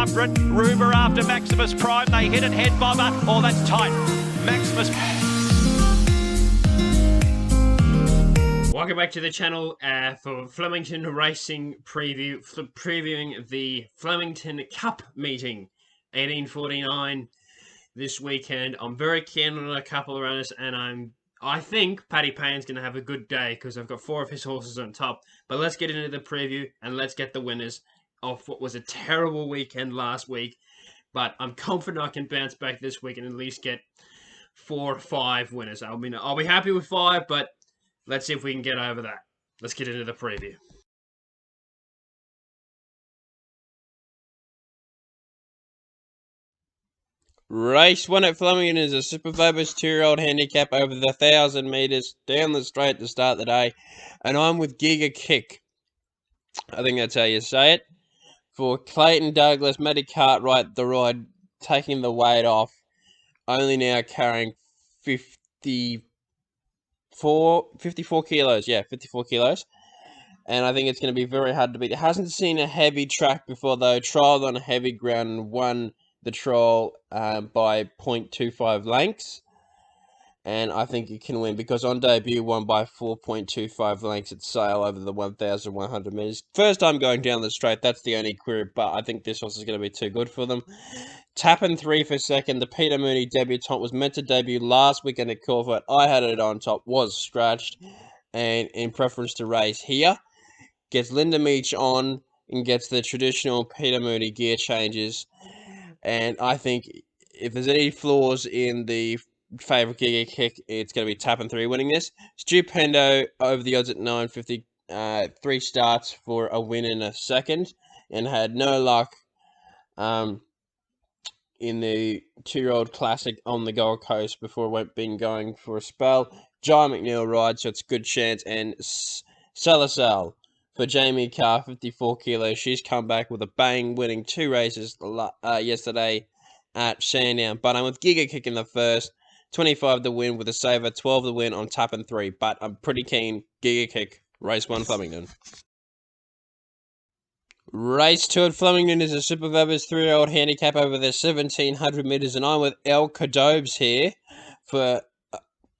after it. Ruber after Maximus Prime. They hit it head bobber. Oh, that's tight. Maximus. Welcome back to the channel for Flemington Racing preview, previewing the Flemington Cup meeting, 1849 this weekend. I'm very keen on a couple of runners, and I think Paddy Payne's going to have a good day because I've got 4 of his horses on top. But let's get into the preview and let's get the winners of what was a terrible weekend last week. But I'm confident I can bounce back this week and at least get 4 or 5 winners. I'll be happy with 5, but let's see if we can get over that. Let's get into the preview. Race 1 at Flemington is a super fabulous 2-year-old handicap over the 1,000 metres down the straight to start the day. And I'm with Giga Kick. I think that's how you say it. For Clayton Douglas, Matty Cartwright, the ride, taking the weight off. Only now carrying 54 kilos. Yeah, 54 kilos. And I think it's going to be very hard to beat. It hasn't seen a heavy track before, though. Trialled on a heavy ground and won the trial by 0.25 lengths. And I think it can win because on debut won by 4.25 lengths at Sale over the 1,100 metres. First time going down the straight, that's the only query, but I think this horse is going to be too good for them. Tapin 3 for second. The Peter Mooney debutant was meant to debut last weekend at Corvette. I had it on top, was scratched, and in preference to race here. Gets Linda Meach on and gets the traditional Peter Mooney gear changes. And I think if there's any flaws in the favourite Giga Kick, it's going to be Tapin 3 winning this. Stupendo over the odds at 950. 3 starts for a win in a second. And had no luck in the 2-year-old classic on the Gold Coast before it been going for a spell. John McNeil rides, so it's a good chance. And Salaasel for Jamie Carr, 54 kilos. She's come back with a bang, winning 2 races yesterday at Sandown. But I'm with Giga Kick in the first. 25 to win with a saver, 12 to win on Tapin 3. But I'm pretty keen. Giga Kick, race 1 Flemington. Race 2 at Flemington is a super fabulous 3-year-old handicap over the 1,700 metres. And I'm with Elle Cordobes here for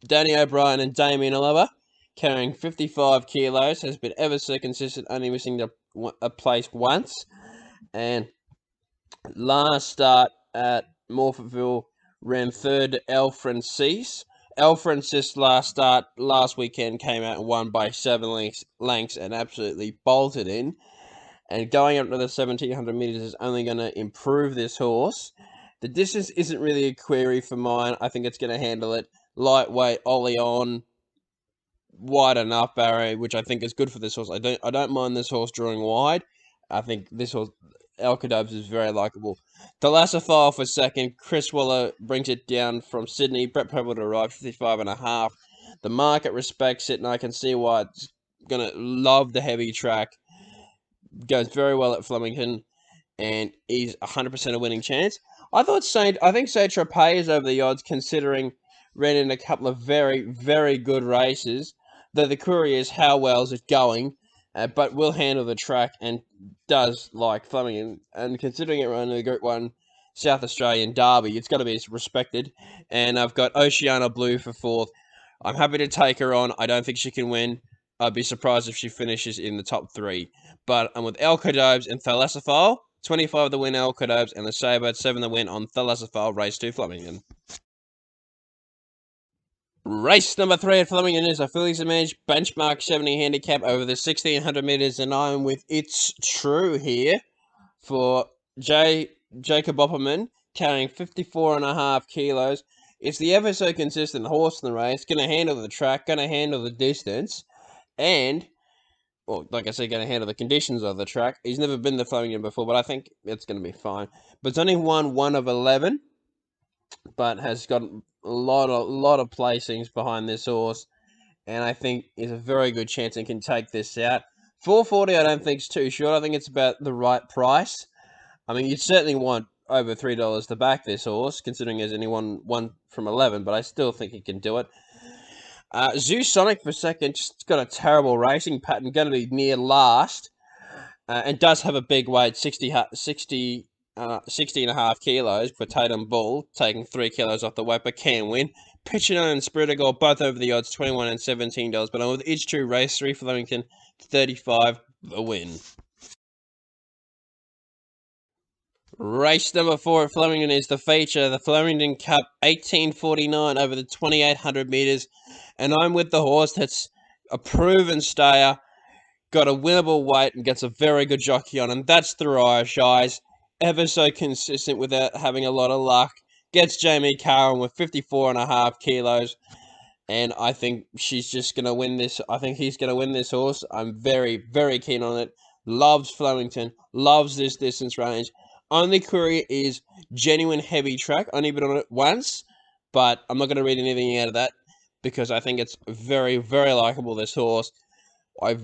Danny O'Brien and Damien Oliver. Carrying 55 kilos, has been ever so consistent, only missing a place once. And last start at Morphettville, ran 3rd to Elle Francis. Elle Francis last weekend came out and won by 7 lengths and absolutely bolted in. And going up to the 1,700 metres is only going to improve this horse. The distance isn't really a query for mine. I think it's going to handle it. Lightweight, ollie on. Wide enough barrier, which I think is good for this horse. I don't mind this horse drawing wide. I think this horse, Elle Cordobes, is very likeable. Thalassophile for second. Chris Waller brings it down from Sydney. Brett Pebble to arrive, 55.5. The market respects it, and I can see why it's going to love the heavy track. Goes very well at Flemington, and he's 100% a winning chance. I think Tropez is over the odds, considering ran in a couple of very, very good races. Though the query is how well is it going, but will handle the track and does like Flemington. And considering it ran in the Group 1 South Australian Derby, it's got to be respected. And I've got Oceana Blue for 4th. I'm happy to take her on. I don't think she can win. I'd be surprised if she finishes in the top 3. But I'm with Elle Cordobes and Thalassophile. 25 to win Elle Cordobes and the Sabre, 7 to win on Thalassophile, race 2 Flemington. Race number 3 at Flemington is a Phillies Managed benchmark 70 handicap over the 1,600 metres, and I'm with It's True here for Jacob Opperman, carrying 54.5 kilos. It's the ever so consistent horse in the race, going to handle the track, going to handle the distance, and, well, like I said, going to handle the conditions of the track. He's never been to Flemington before, but I think it's going to be fine. But it's only won 1 of 11, but has got a lot of placings behind this horse, and I think is a very good chance and can take this out. 440 I don't think is too short. I think it's about the right price. I mean, you'd certainly want over $3 to back this horse, considering there's only one from 11, but I still think he can do it. Zeus Sonic for second, just got a terrible racing pattern, going to be near last, and does have a big weight, 60 60.5 kilos for Tatum Bull, taking 3 kilos off the weight, but can win. Pitching and Spirit Gold, both over the odds, $21 and $17, but I'm with each two race 3 Flemington, 35 the win. Race number 4 at Flemington is the feature, the Flemington Cup, 1849 over the 2,800 metres, and I'm with the horse that's a proven stayer, got a winnable weight and gets a very good jockey on, and that's the Irish Eyes. Ever so consistent without having a lot of luck. Gets Jamie Carroll with 54.5 kilos. And I think she's just going to win this. I think he's going to win this horse. I'm very, very keen on it. Loves Flemington. Loves this distance range. Only query is genuine heavy track. Only been on it once. But I'm not going to read anything out of that. Because I think it's very, very likeable, this horse. I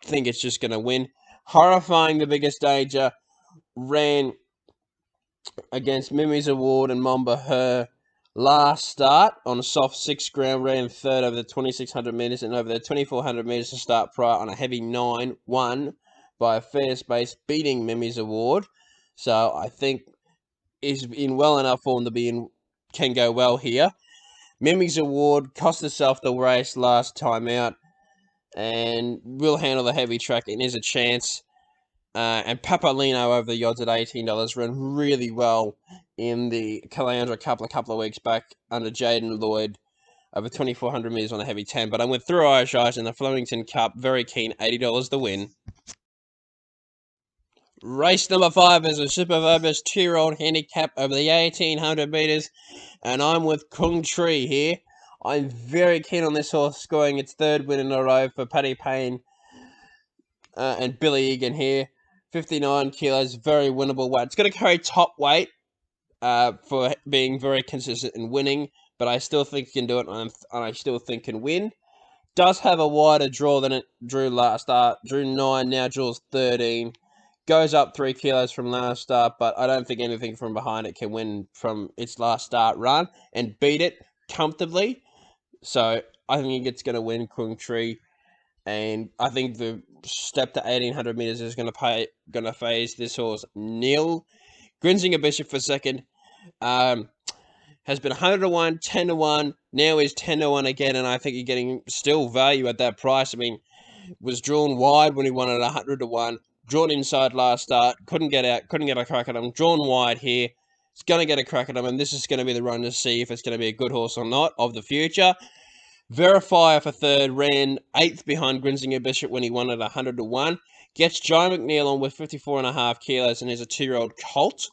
think it's just going to win. Horrifying the biggest danger. Ran against Mimi's Award and Mamba her last start on a soft 6 ground, ran third over the 2,600 metres and over the 2,400 metres to start prior on a heavy 9, won by a fair space, beating Mimi's Award. So I think is in well enough form to be in, can go well here. Mimi's Award cost herself the race last time out and will handle the heavy track and is a chance. And Papalino over the odds at $18 ran really well in the Calandra Cup a couple of weeks back under Jaden Lloyd over 2,400 metres on a heavy 10. But I'm with Through Irish Eyes in the Flemington Cup. Very keen, $80 the win. Race number 5 is a Super Verbus 2-year-old handicap over the 1,800 metres. And I'm with Kung Tree here. I'm very keen on this horse scoring its 3rd win in a row for Paddy Payne and Billy Egan here. 59 kilos, very winnable weight. It's going to carry top weight for being very consistent in winning, but I still think it can do it, and I still think can win. Does have a wider draw than it drew last start. Drew 9, now draws 13. Goes up 3 kilos from last start, but I don't think anything from behind it can win from its last start run and beat it comfortably. So I think it's going to win Kung Tree. And I think the step to 1,800 metres is going to phase this horse nil. Grinzinger Bishop for second. Has been 100-1, 10-1. Now is 10-1 again, and I think you're getting still value at that price. I mean, was drawn wide when he won at 100-1. Drawn inside last start. Couldn't get out. Couldn't get a crack at him. Drawn wide here. It's going to get a crack at him, and this is going to be the run to see if it's going to be a good horse or not of the future. Verifier for third, ran 8th behind Grinzinger Bishop when he won at 100-1. Gets John McNeil on with 54.5 kilos and is a 2-year-old colt.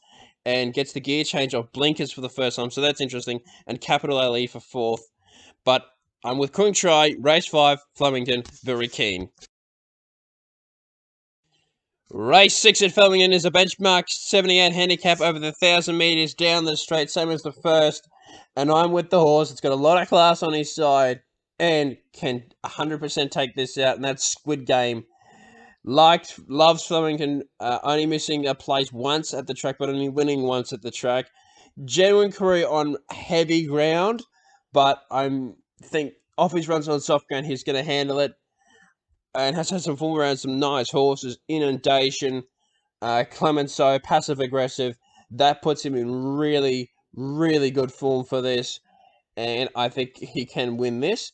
And gets the gear change off blinkers for the first time, so that's interesting. And Capital LE for 4th. But I'm with Kung Try, race 5, Flemington, very keen. Race 6 at Flemington is a benchmark 78 handicap over the 1,000 metres down the straight, same as the first. And I'm with the horse. It's got a lot of class on his side and can 100% take this out, and that's Squid Game. Loves Flemington, only missing a place once at the track, but only winning once at the track. Genuine career on heavy ground, but I think off his runs on soft ground, he's going to handle it. And has had some form around some nice horses. Inundation, Clemenceau, passive aggressive. That puts him in really, really good form for this. And I think he can win this.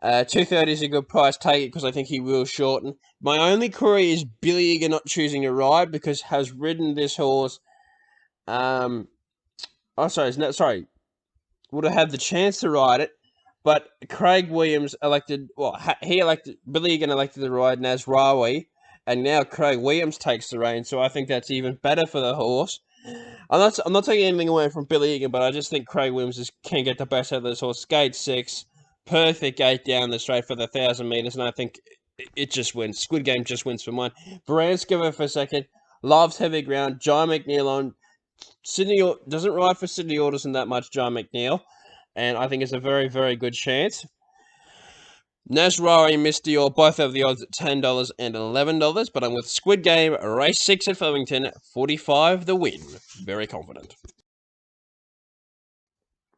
230 is a good price. Take it because I think he will shorten. My only query is Billy Egan not choosing to ride because has ridden this horse. Would have had the chance to ride it, but Craig Williams elected. Well, Billy Egan elected to ride Nasrawi, and now Craig Williams takes the reins. So I think that's even better for the horse. I'm not taking anything away from Billy Egan, but I just think Craig Williams can get the best out of this horse. Gate 6. Perfect gate down the straight for the 1,000 metres, and I think it just wins. Squid Game just wins for mine. Veranskova for second. Loves heavy ground. John McNeil on. Sydney doesn't ride for Sydney Alderson that much, John McNeil, and I think it's a very, very good chance. Nasrari and Mistior both have the odds at $10 and $11, but I'm with Squid Game, race 6 at Flemington, 45 the win. Very confident.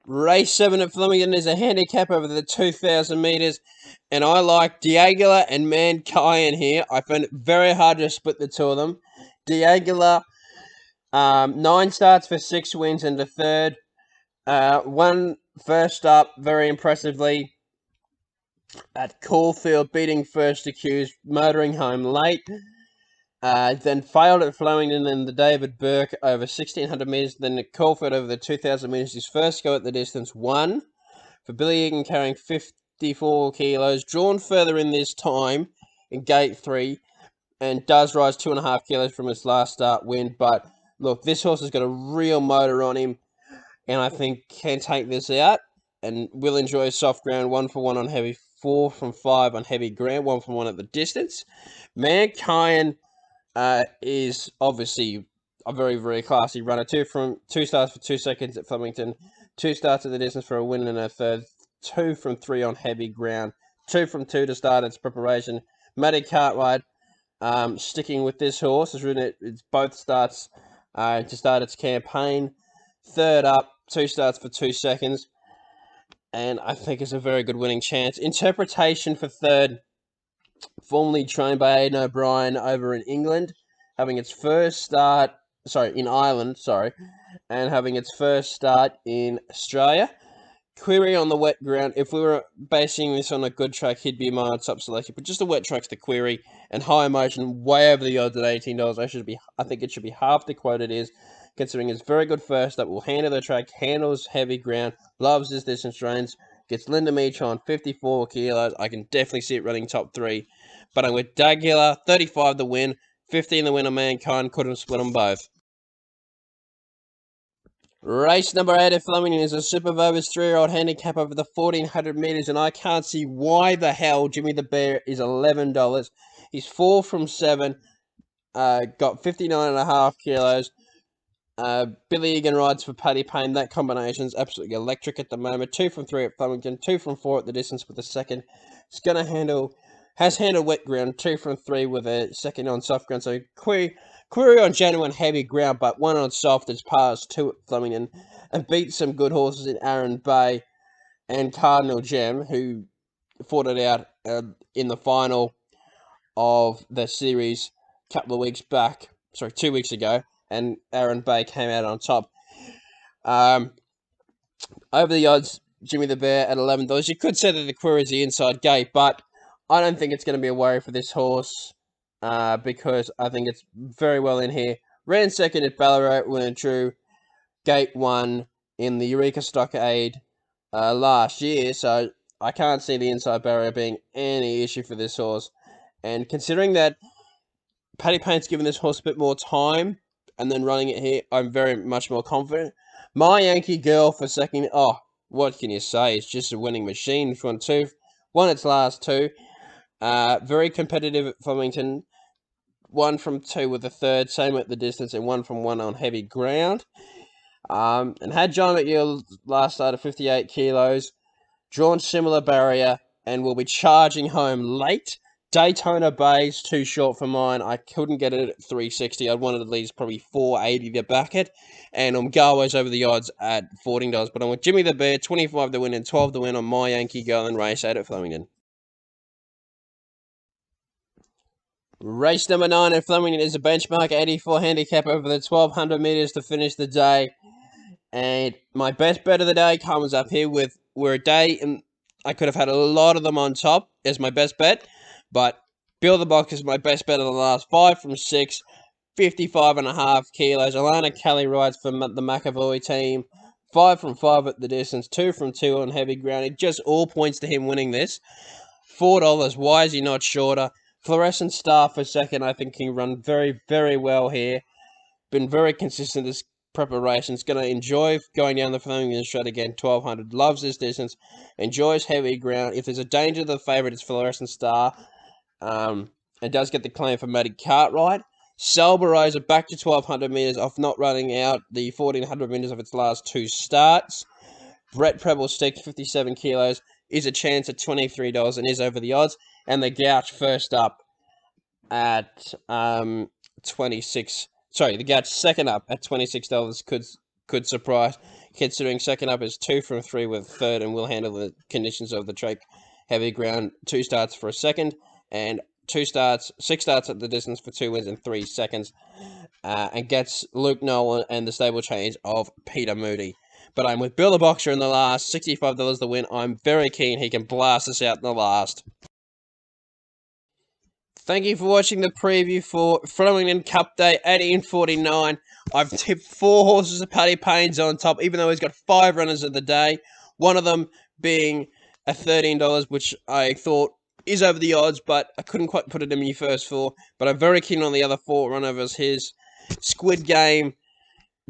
Race 7 at Flemington is a handicap over the 2,000 metres, and I like Diagula and Mankayan here. I find it very hard to split the two of them. Diagula 9 starts for 6 wins in the third. One first up very impressively at Caulfield, beating first accused, motoring home late. Then failed at Flemington in the David Burke over 1600 metres. Then at Caulfield over the 2000 metres. His first go at the distance, 1 for Billy Egan, carrying 54 kilos. Drawn further in this time in gate 3 and does rise 2.5 kilos from his last start win. But look, this horse has got a real motor on him, and I think can take this out and will enjoy soft ground. 1 for 1 on heavy, 4 from 5 on heavy ground, 1 from 1 at the distance. Mankayan is obviously a very, very classy runner. 2 starts for 2 seconds at Flemington, 2 starts at the distance for a win and a third, 2 from 3 on heavy ground, 2 from 2 to start its preparation. Matty Cartwright, sticking with this horse, has ridden it's both starts to start its campaign. Third up, 2 starts for 2 seconds, and I think it's a very good winning chance. Interpretation for third, formerly trained by Aidan O'Brien over in England, having its first start, in Ireland, and having its first start in Australia. Query on the wet ground. If we were basing this on a good track, he'd be my top selection. But just the wet track's the Query, and High Emotion way over the odds at $18. I think it should be half the quote it is, considering it's very good first up. Will handle the track, handles heavy ground, loves his distance range, gets Linda Meach on 54 kilos. I can definitely see it running top 3. But I'm with Daguila, 35 the win, 15 the win on Mankind. Couldn't split them both. Race number 8 at Flemington is a Super Vobis 3-year-old handicap over the 1400 metres, and I can't see why the hell Jimmy the Bear is $11. He's 4 from 7, got 59.5 kilos. Billy Egan rides for Paddy Payne. That combination's absolutely electric at the moment. 2 from 3 at Flemington, 2 from 4 at the distance with a second. It's going to has handled wet ground, 2 from 3 with a second on soft ground. So Query on genuine heavy ground, but 1 on soft as passed 2 at Flemington, and beat some good horses in Aaron Bay and Cardinal Gem, who fought it out in the final of the series a couple of weeks back. 2 weeks ago. And Aaron Bay came out on top. Over the odds, Jimmy the Bear at $11. You could say that the Query is the inside gate, but I don't think it's going to be a worry for this horse because I think it's very well in here. Ran second at Ballarat when it drew gate 1 in the Eureka Stockade last year, so I can't see the inside barrier being any issue for this horse. And considering that Paddy Payne's given this horse a bit more time and then running it here, I'm very much more confident. My Yankee Girl for second. Oh, what can you say? It's just a winning machine. It's won its last 2. Very competitive at Flemington. 1 from 2 with a third. Same at the distance, and 1 from 1 on heavy ground. And had John McNeil last start at 58 kilos. Drawn similar barrier and will be charging home late. Daytona Bay's too short for mine. I couldn't get it at 360. I'd wanted at least probably 480 to back it. And Umgawa's over the odds at $14. But I'm with Jimmy the Bear, 25 to win and 12 to win on My Yankee Girl in race 8 at Flemington. Race number 9 at Flemington is a benchmark 84 handicap over the 1200 metres to finish the day. And my best bet of the day comes up here with we're a day, and I could have had a lot of them on top as my best bet. But Bill the Box is my best bet of the last 5 from 6, 55.5 kilos. Alana Kelly rides for the McAvoy team. 5 from 5 at the distance, 2 from 2 on heavy ground. It just all points to him winning this. $4. Why is he not shorter? Florescent Star for second. I think he can run very, very well here. Been very consistent this preparation. It's going to enjoy going down the Flemington straight again. 1200. Loves this distance. Enjoys heavy ground. If there's a danger to the favourite, it's Florescent Star. It does get the claim for Matty Cartwright. Seburose back to 1200 metres off not running out the 1400 metres of its last 2 starts. Brett Preble Stick, 57 kilos, is a chance at $23 and is over the odds. And the Gauch first up at 26. Sorry, the Gauch second up at $26 could surprise, considering second up is 2 from 3 with third and will handle the conditions of the track. Heavy ground, 2 starts for a second, and 6 starts at the distance for 2 wins in 3 seconds. and gets Luke Nolan and the stable change of Peter Moody. But I'm with Bill the Boxer in the last, $65 to win. I'm very keen he can blast us out in the last. Thank you for watching the preview for Flemington Cup Day 1849. I've tipped 4 horses of Paddy Payne's on top, even though he's got 5 runners of the day. One of them being a $13, which I thought is over the odds, but I couldn't quite put it in my first 4. But I'm very keen on the other 4 runovers. His Squid Game,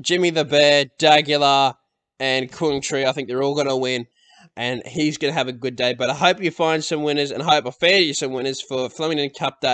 Jimmy the Bear, Dagular, and Quang. I think they're all going to win. And he's going to have a good day. But I hope you find some winners, and I hope I fan you some winners for Flemington Cup Day.